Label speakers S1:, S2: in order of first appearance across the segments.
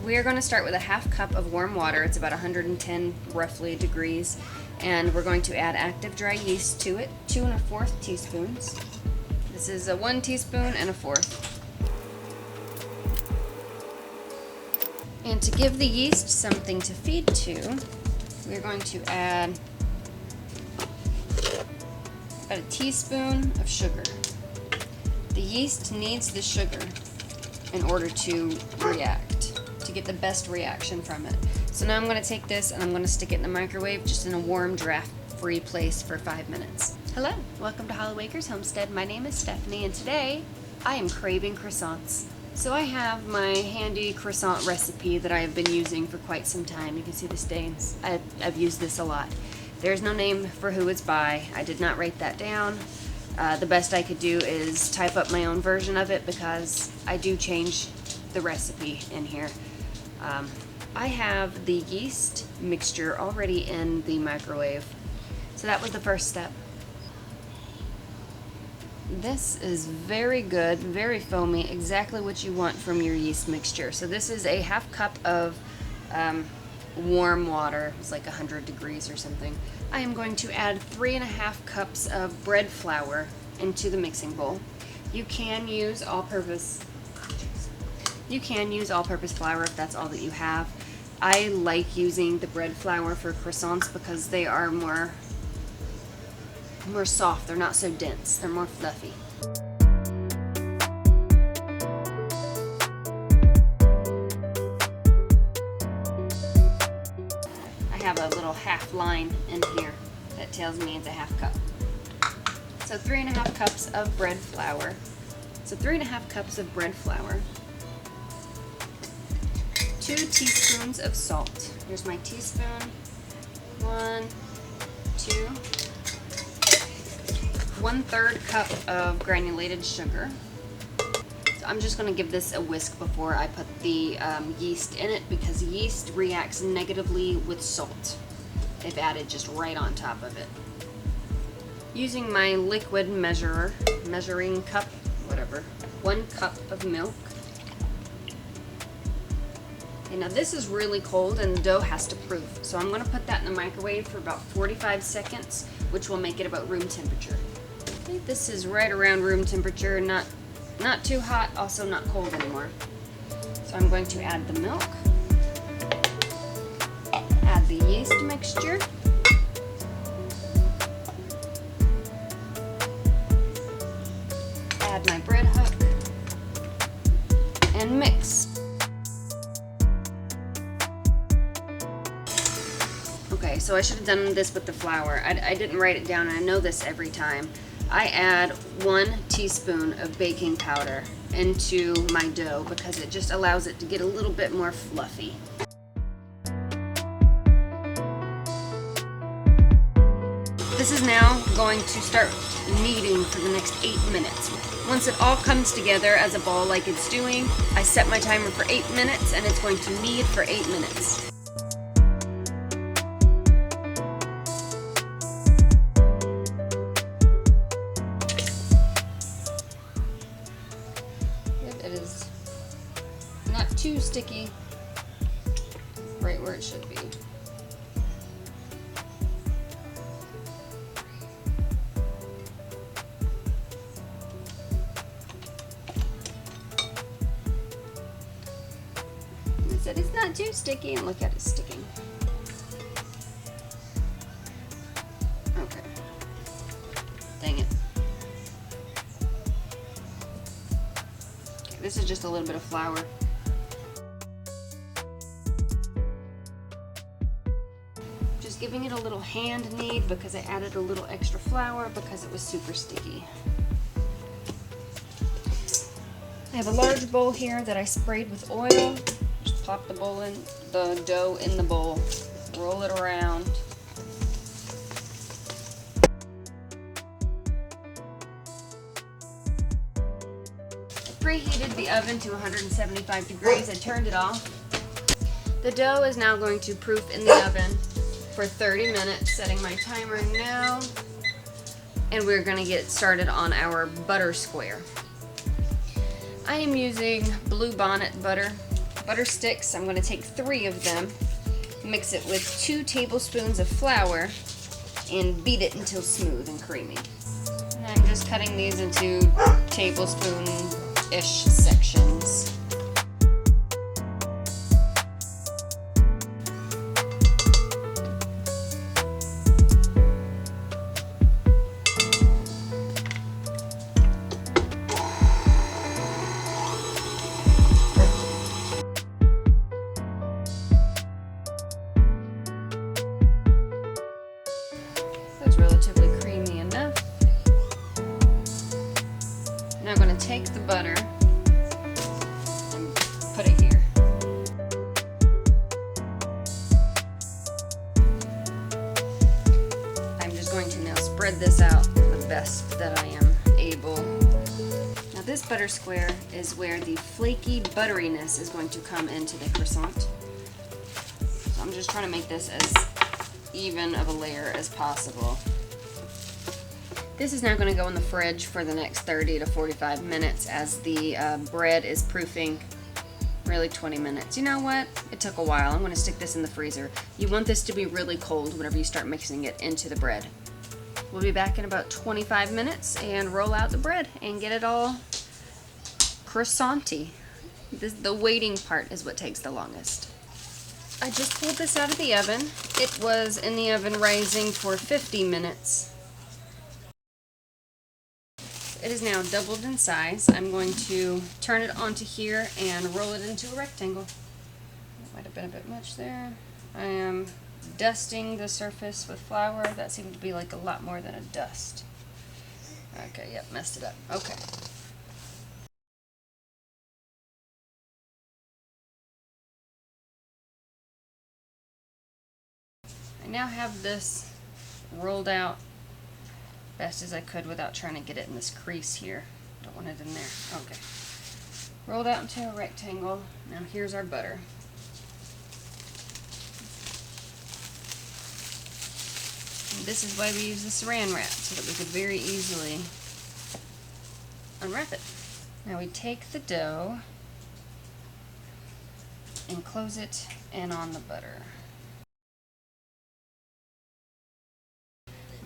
S1: We are going to start with a half cup of warm water. It's about 110 roughly degrees, and we're going to add active dry yeast to it, 2 1/4 teaspoons. This is a 1 teaspoon and a 1/4. And to give the yeast something to feed to, we're going to add about a teaspoon of sugar. The yeast needs the sugar in order to react, to get the best reaction from it. So now I'm going to take this and I'm going to stick it in the microwave just in a warm, draft-free place for 5 minutes. Hello, welcome to Hollowacreshomestead Homestead. My name is Stephanie, and today I am craving croissants. So I have my handy croissant recipe that I have been using for quite some time. You can see the stains. I've used this a lot. There's no name for who it's by. I did not write that down. The best I could do is type up my own version of it because I do change the recipe in here. I have the yeast mixture already in the microwave. So that was the first step. This is very good, very foamy, exactly what you want from your yeast mixture. So this is a half cup of warm water. It's like 100 degrees or something. I am going to add 3 1/2 cups of bread flour into the mixing bowl. You can use all-purpose flour if that's all that you have. I like using the bread flour for croissants because they are more soft. They're not so dense. They're more fluffy. I have a little half line in here that tells me it's a half cup. So 3 1/2 cups of bread flour. So 3 1/2 cups of bread flour. 2 teaspoons of salt. Here's my teaspoon. 1, 2. 1/3 cup of granulated sugar. So I'm just going to give this a whisk before I put the yeast in it because yeast reacts negatively with salt. They've added just right on top of it. Using my liquid measuring cup, whatever, 1 cup of milk. Okay, now this is really cold and the dough has to proof. So I'm going to put that in the microwave for about 45 seconds, which will make it about room temperature. Okay, this is right around room temperature, not too hot, also not cold anymore. So I'm going to add the milk, add the yeast mixture, add my bread hook, and mix. Okay, so I should have done this with the flour. I didn't write it down, and I know this every time. I add 1 teaspoon of baking powder into my dough because it just allows it to get a little bit more fluffy. This is now going to start kneading for the next 8 minutes. Once it all comes together as a ball like it's doing, I set my timer for 8 minutes and it's going to knead for 8 minutes. It is not too sticky, right where it should be. It said it's not too sticky, and look at it sticking. Okay. Dang it. Okay, this is just a little bit of flour. Just giving it a little hand knead because I added a little extra flour because it was super sticky. I have a large bowl here that I sprayed with oil. Just plop the dough in the bowl, roll it around. I preheated the oven to 175 degrees. I turned it off. The dough is now going to proof in the oven for 30 minutes, setting my timer now. And we're going to get started on our butter square. I am using Blue Bonnet butter. Butter sticks, I'm going to take 3 of them, mix it with 2 tablespoons of flour, and beat it until smooth and creamy. And I'm just cutting these into tablespoon-ish sections. That's relatively creamy enough. Now I'm going to take the butter and put it here. I'm just going to now spread this out the best that I am able. Now this butter square is where the flaky butteriness is going to come into the croissant. So I'm just trying to make this as even of a layer as possible. This is now going to go in the fridge for the next 30 to 45 minutes as the bread is proofing. Really 20 minutes. You know what? It took a while. I'm going to stick this in the freezer. You want this to be really cold whenever you start mixing it into the bread. We'll be back in about 25 minutes and roll out the bread and get it all croissanty. The waiting part is what takes the longest. I just pulled this out of the oven. It was in the oven rising for 50 minutes. It is now doubled in size. I'm going to turn it onto here and roll it into a rectangle. That might have been a bit much there. I am dusting the surface with flour. That seemed to be like a lot more than a dust. Okay, yep, messed it up. Okay. I now have this rolled out best as I could without trying to get it in this crease here. Don't want it in there. Okay. Rolled out into a rectangle. Now here's our butter. And this is why we use the saran wrap, so that we could very easily unwrap it. Now we take the dough and close it in on the butter.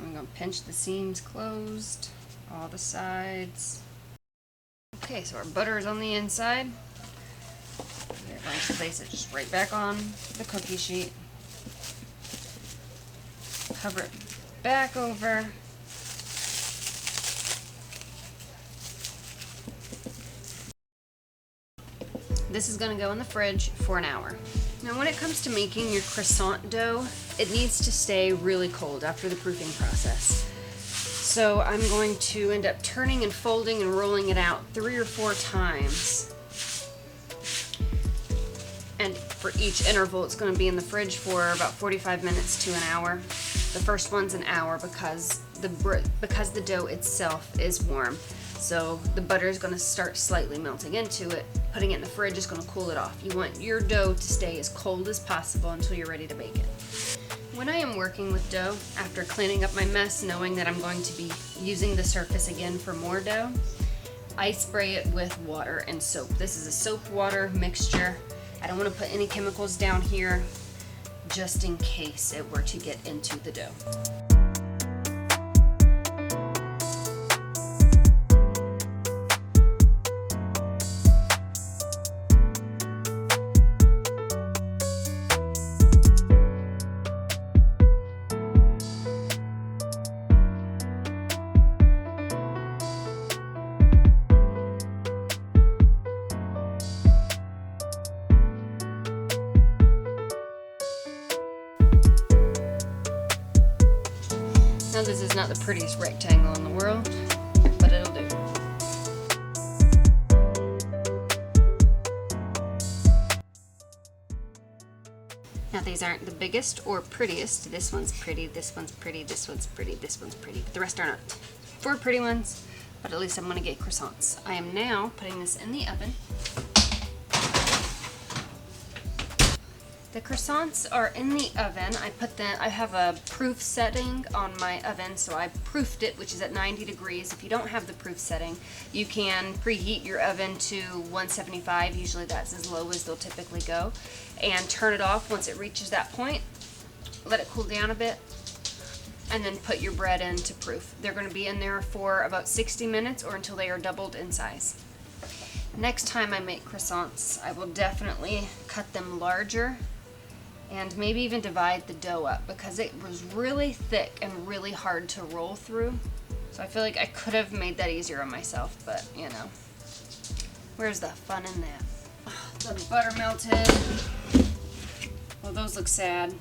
S1: I'm going to pinch the seams closed, all the sides. Okay, so our butter is on the inside. We're going to place it just right back on the cookie sheet. Cover it back over. This is going to go in the fridge for an hour. Now when it comes to making your croissant dough, it needs to stay really cold after the proofing process. So I'm going to end up turning and folding and rolling it out 3 or 4 times. And for each interval it's going to be in the fridge for about 45 minutes to an hour. The first one's an hour because the dough itself is warm. So the butter is going to start slightly melting into it. Putting it in the fridge is going to cool it off. You want your dough to stay as cold as possible until you're ready to bake it. When I am working with dough, after cleaning up my mess, knowing that I'm going to be using the surface again for more dough, I spray it with water and soap. This is a soap water mixture. I don't want to put any chemicals down here just in case it were to get into the dough. Now this is not the prettiest rectangle in the world, but it'll do. Now these aren't the biggest or prettiest. This one's pretty, this one's pretty, this one's pretty, this one's pretty. The rest are not. 4 pretty ones, but at least I'm going to get croissants. I am now putting this in the oven. The croissants are in the oven. I have a proof setting on my oven, so I proofed it, which is at 90 degrees. If you don't have the proof setting, you can preheat your oven to 175. Usually that's as low as they'll typically go. And turn it off once it reaches that point. Let it cool down a bit, and then put your bread into proof. They're going to be in there for about 60 minutes or until they are doubled in size. Next time I make croissants, I will definitely cut them larger and maybe even divide the dough up, because it was really thick and really hard to roll through. So I feel like I could have made that easier on myself, but you know, where's the fun in that? The butter melted. Well, those look sad.